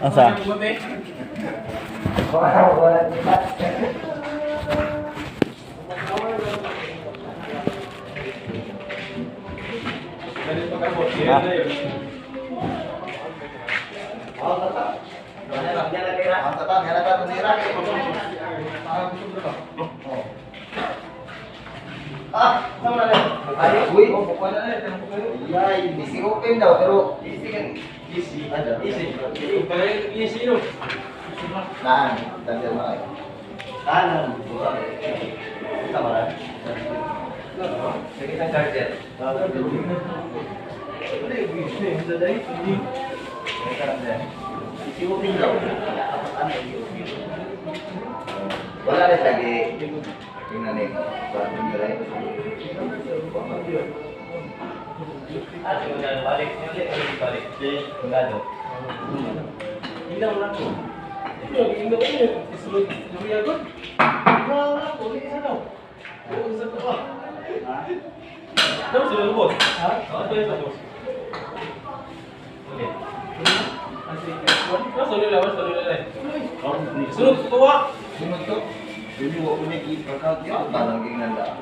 Asa? Sama na rin. Uy, yay, busy open daw, pero busy kan. Busy. Easy no. Tahan, tanda mo kayo. Tahan. Sama na. Sige isang charger. Busy open daw. Wala rin lagi. Tingnan nih, baru nilai itu. Ada udah balik, balik. Enggak ada. Hilang langsung. Itu lagi ingat aja. Disuruh ya kan? Nah, boleh sana. Oh, satu ah. Tahu sudah bos. Apa yang bos? Boleh. Sudah lewat, sudah lewat. Suruh tua. Suruh tua. Dulu aku naik kakak dia tanam gini nanda.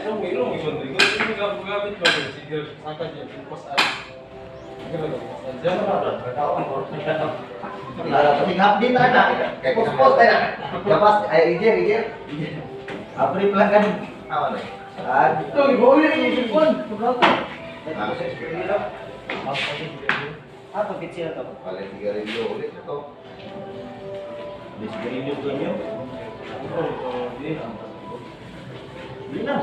Kamu minum gimana? Ini kamu gabit bagus sih dia angkat dia pos ada. Jangan ada. Tahu kan kalau kita ada penting update ada. Kayak pos ada. Ya pas ayo ijir. Apa di pelanggan? Apa nih? Itu boleh nih pun. Berapa? Apa kecil atau? Paling 3.000 boleh atau? Di sini juga nya. Bina.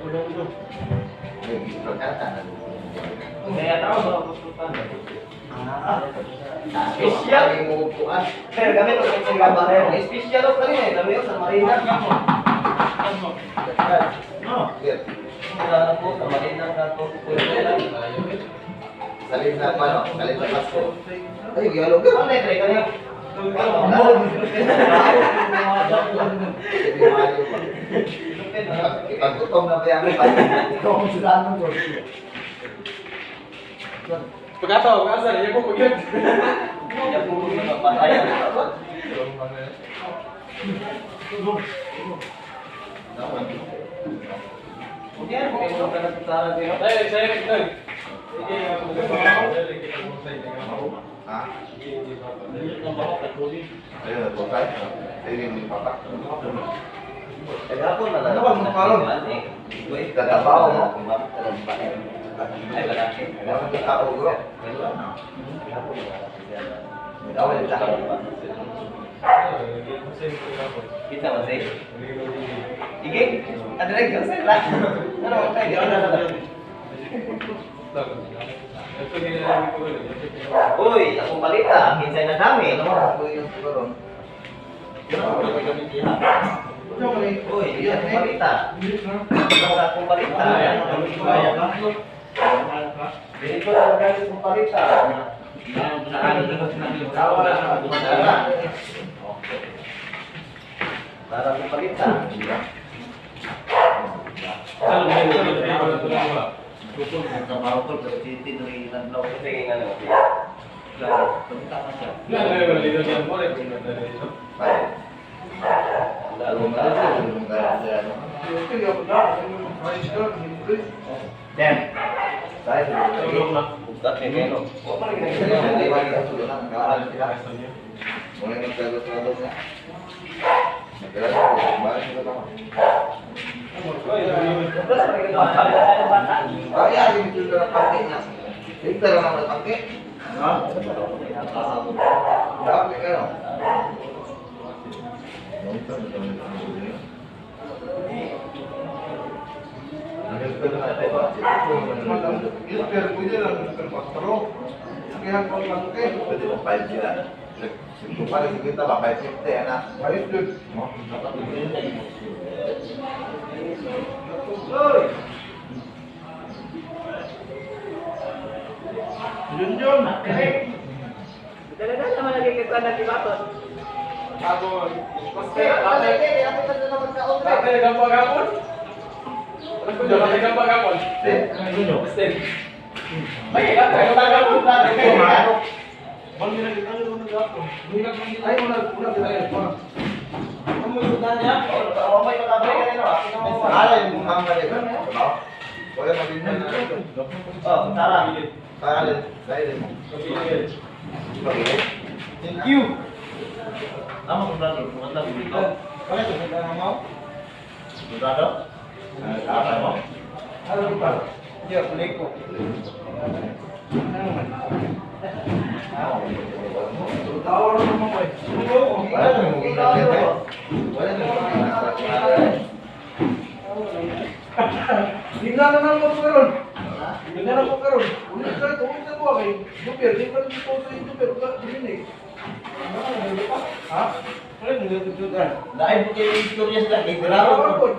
Udah. Lagi perkataan. Saya tahu bahwa kesulitan. Spesial mengukuhan. Kami tuh kecil gambarnya. Spesial tuh kali nih, kami sama Rina. No. Lihat. Aku sama Rina satu kuliah. Salin apa no? Salin pasco. Ayo dialog ke mana kayaknya? Kita tutup nanti yang kamu sudah nunggu. Pegataw, kasar ya kok begitu. Ya puluh apa saya apa? Kemudian kalau kita sekarang dia, saya kita. Ini aku mau kita mulai dengan mau. Ah. Ayo, selesai. Ini di papak. Apa nana? Apa mau kalon? Gue kagak tahu mau kembang terus kita tahu bro. Kita masih. Iki ada lagi kan saya lah. Mana mau jalan. Uy, aku balita, kinsay na dami. Ano ako yung siguro? Uy, ako balita. Basta akong balita. Dito na magalit akong balita. Para akong balita. Kupon ng trabaho ko pero tinuloy lang daw kasi ng ano. Claro, tumita na siya. Dito diyan mo rin kung dito. Ay. Lalo na yung gaya ano. Dan. Saya tulong na. Bukat ni Keno. O pa rin ginagawa. Hindi ba tulong na kawan sila. Mulai magtagot-tagot na. Nagkala ko, bakit ito tama? Kaya yung ito na pangke niya. Ito lang naman pangke. Ha? Dami kayo. Pero pwede lang nagpaparo. Kaya kung pangke, pwede mo 5 sila. Itu paling kita lah 550 enak. Baik tuh. Oi. Junjun. Dala-dala naman lagi kita na kibaton. Ako. Pasti apa tadi naman ka on. Ate gambar-gambar. Ano ko dapat gambar-gambar? Junjun. Pasti. Baik, tayo tagal po natin. Bang ginagawa mo ng gapo. Ay, una tayo. Kamu niya? Oo, may matabay ka rin, alay mo mga mali. Wala mabibig. Oh, tara. Tara din. Dahil din. Thank you. Tama kung brado. Kumanta ko dito. Bakit ito? May mo? Brado? Tara mo? Ano ba? Hindi, kulik ko. Tawar mo mo eh. Wala na mo ginagawa. Wala na mo ginagawa. Tingnan na lang mo karon. Tingnan na mo karon. Ulit ka sa tuwa kay Super, di pa dito sa Super ka dinig. Ha? Wala mo tutugan. Dahil mo kayo istorya sila kay Bravo.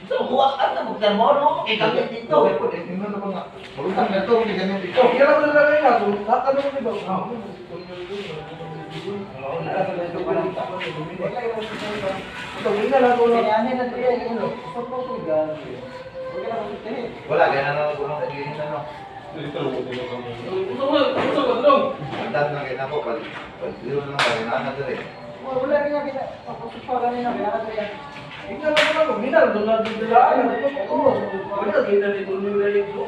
So, buwak at na magtarmo mo kay kami dito. Tingnan na nga. Marutan na ito, hindi ganyan dito. Oh, kaya lang nalagay na to. Tatanong mo ba? Wala, ganyan na lang kung nagiging ano. Andan na ganyan ako, pag zero lang ba, ganyan na rin. Wala rin nga kita. Tapos pa kanina, kaya ka yan. Tingnan na lang, minal doon na dilaan. Wala kita dito nila ito.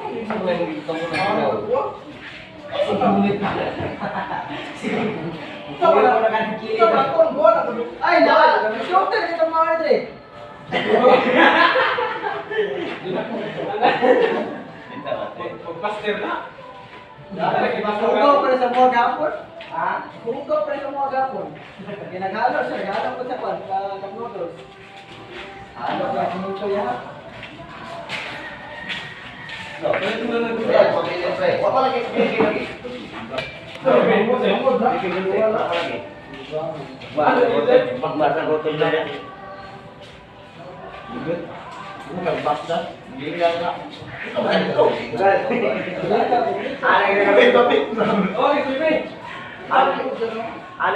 Ay, na! Shooter kita mga ito eh. Pagpaster na. Hugaw pa rin sa mga gapon. Ha? Hugaw pa rin sa mga gapon. Ginaghalo siya, gano'n ko sa kwan, sa noodles. Halo ka, sinuto yan. No, pero ito na nag-ulit. Wala pa lagi. Magbasa ko ito na yan. Bukan basta. Hindi nga. Ito ba ito? Ano yung Topik. Oh, ito yun. Ano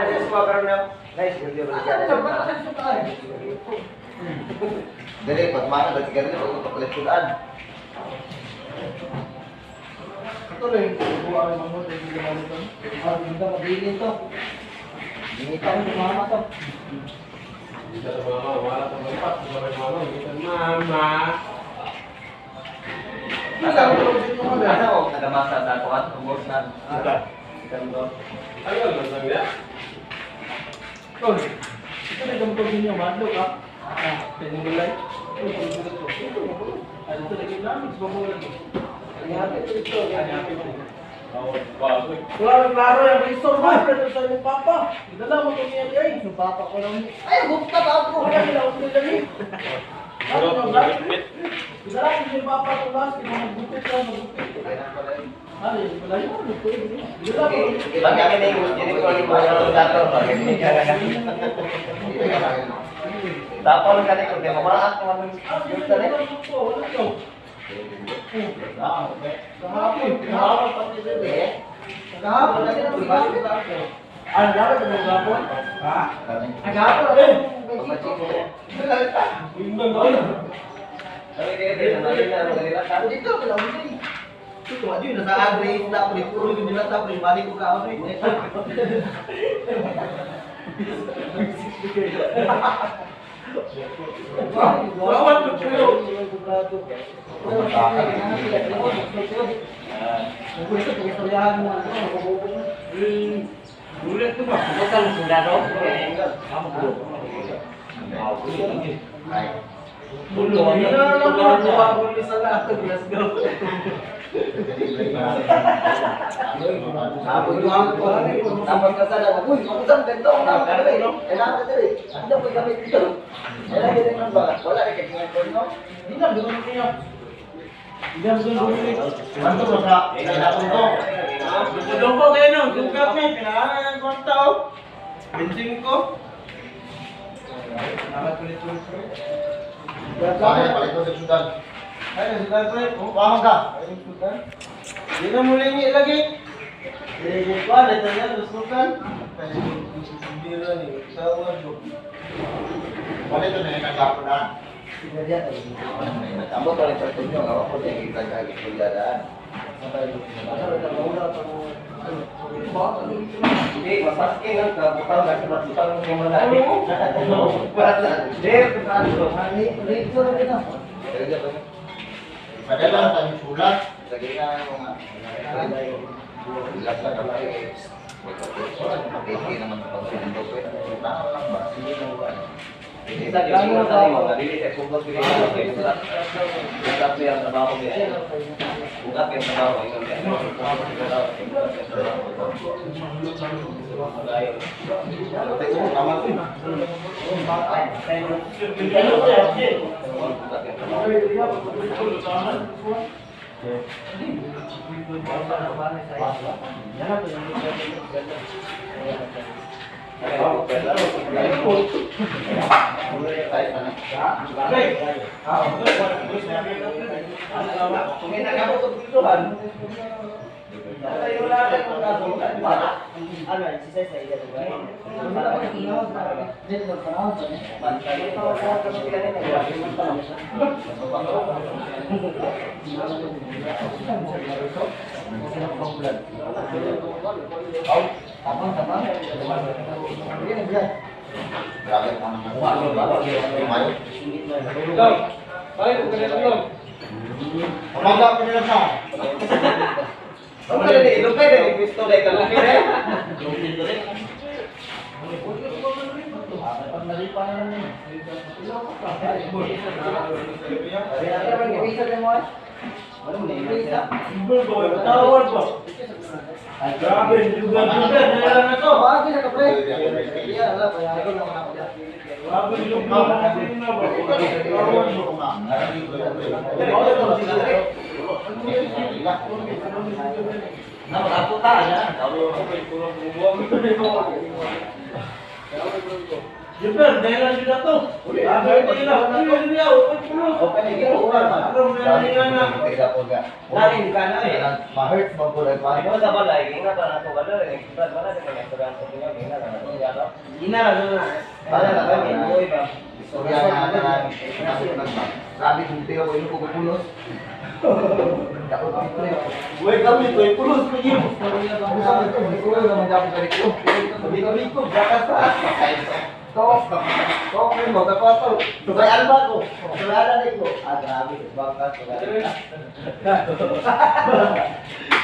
yung suwa karoon na? Guys, hindi ba siya? Jadi pas mana dari tiga ini untuk pelituran. Ito rin, buwa ay mamot ay hindi naman ito. Hindi mabilin to. Ginita mo mama to. Nasa ako nagamasa sa kuat umur na. Ikan bro. Tol, ito na gamot ninyo, madlo ka. Penulay. Ano ito lagi namin, babulan mo. Wala nang klaro yan, may store man, pero sa inyong papa. Idala mo kung yan ay. Yung papa ko lang. Ay, bukta ba ako? Wala nila ako nila ni. Ano nyo ba? Idala ko sa papa ko last, kung magbukit ka, magbukit. Ano yun, wala yun, idala mo. Bang kami nih jadi kalau di bawah dator bagaimana cara dator kan itu dia maaf teman kita nih. Kahapon, lagi na magbukit. Ano dapat mo gapon? Ha? Kahapon, Bindang ko na. dito, wala mo din. Itu aja udah sa agri, tak beli puluh di bilang tak beli balik ke kau nih. Lawan ko kayo. Ulit tu mah. Bukan sudah dong. Bulu ini lah dua bulu salah tu let's go. Tapos ka sana, uy, kamusta bentong na kami. Kailangan ka dali. Ano po kami dito? Kailangan din ng baga. Wala ka tingnan ko no. Hindi na doon niya. Hindi na doon bumili. Mantu bro, ini datang tuh. Doon po kayo no, sungkap niya, kailangan ng kontaw. Bensin ko. Alat ulit-ulit. Saya paling itu sudah. Ay, sudah pre. Paham ka? Hindi na mulingi lagi. Hindi pa, dito na, lusukan. Bira ni, sa wado. Boleh tuh nih kan kapan? Tidak dia tadi. Kamu kalau tertuju nggak apa-apa yang kita lagi pekerjaan. Hindi, masaski lang ka. Bukal kasi matutang yung mga lagi. Padahal tayong sulat. Lagi na mga ilas na kapag hindi naman kapag sinundo ko. Tahan lang ba? Sige na ba? Hindi sa sulat na yung mga dili sa sulat. Bukat yung trabaho ko. Bukat yung trabaho ko. Grabe ka naman. Tumayo. Umaga ko nila sa. Ano ka rin? Ilong kayo rin? Gusto na ikaw lumir eh? Grabe, juga-juga nila na to. Bakit na ka pre? Iya, wala. Payagan lang ako dyan. Grabe, juga natin na ba? Jember, daerah sudah tuh. Ada nila, kulit dia, Okay na, gituwa man. Ano meron nga na? Tidak po ga. Lain ka na eh. Ma-hurt mo po rin pa. Ano sa balay? Ingat na ito ka na rin. Ingat na rin. Ingat na rin. Ingat na rin. Ingat na rin. Para na ba? Buhay ba? Istorya na sabi kung tira ko yung pupulos. Buhay kami ito. Pulos ko yun. Ako sabi ko, hindi ko naman dapat balik ko. Hindi kami ko. Jakas pa. Tok rin mo. Kapato. Subay alba ko. Subay alba ko. Grabe. Bangkas.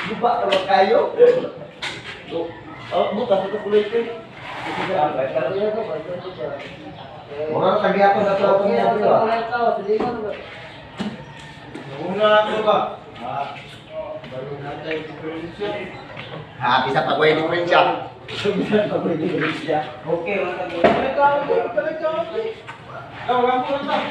Lupa ka ba kayo? Bukas ito kulit ko. Mura na tagiato na ito. Una ako ba? Happy sa pagway ni Prince. Okay, Ikaw, lang po lang.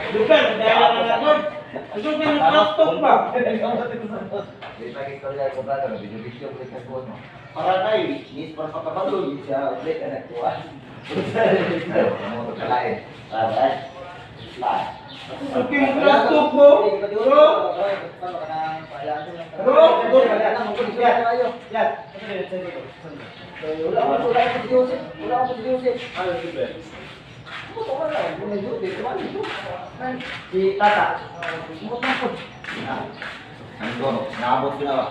Jember, daerah na natin. Ito pinag-laptop ba? Jadi lagi istorya ko brother, video-video ko rin mo. para tayo, is para pagkapatuloy siya ulit na nagkuhan. Ano to kalain? Alright. Ito pinag-laptop mo. Bro, Wala ko sa Joseph. Wala ko sa Joseph. ano Jember? Si Tata. Sumot na po. Ano to? Naabot ko na ba?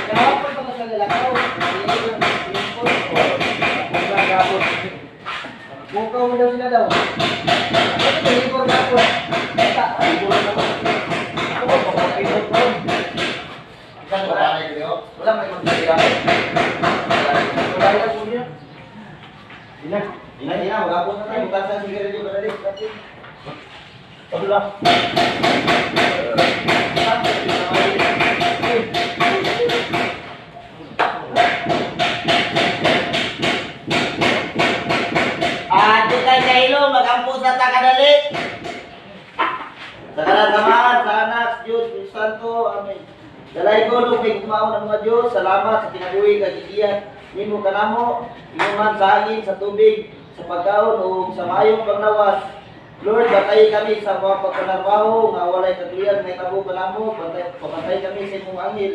Kahapon pa sa lalakaw. Bukaw mo daw sila daw. Ito, libor na po. Tata, libor na po. Ako, pakapilot po. Ikan wala na yun. Wala may magkakita. Wala na po niya. Ina, magkapon na tayo. Bukas na sigarilyo ka na rin. Pagula. Dutay Kailo, magampo sa Takadali. Sa kanan sa anak, Diyos, Diyos Santo, Amen. Dalay ko, nung may kumaon ng mga Diyos, salamat sa kinabuhi, kagigiyan, nimo kanamo, inuman sa hangin, sa tubig, sa pagkaon, o sa mayong pagnawas. Lord, batay kami sa mga pagkanarbaho, nga walay katulian, may tabo kanamo, patay kami sa imong angel.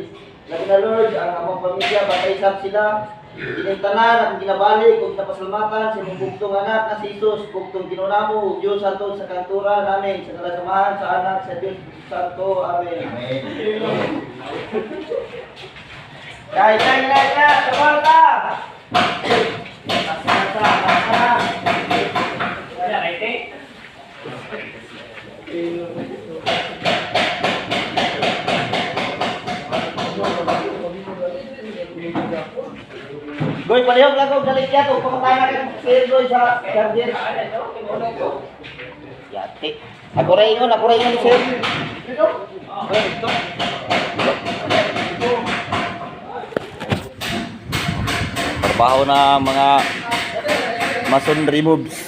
Lagi na Lord, ang among pamilya, batay sab sila, Ining tanan ang ginabalik kung napasalamatan sa imong bugtong anak na si Jesus, bugtong kinunamo, Diyos Santo sa kantura namin, sa kalasamahan sa anak sa Diyos Santo. Amen. Kaya, sabal ka! Basta. Goy, palihog lang kong dalit yan. Kung pangatayan ka ng Goy sa charger. Yate. Ako rin ni sir. Trabaho na mga mason removes.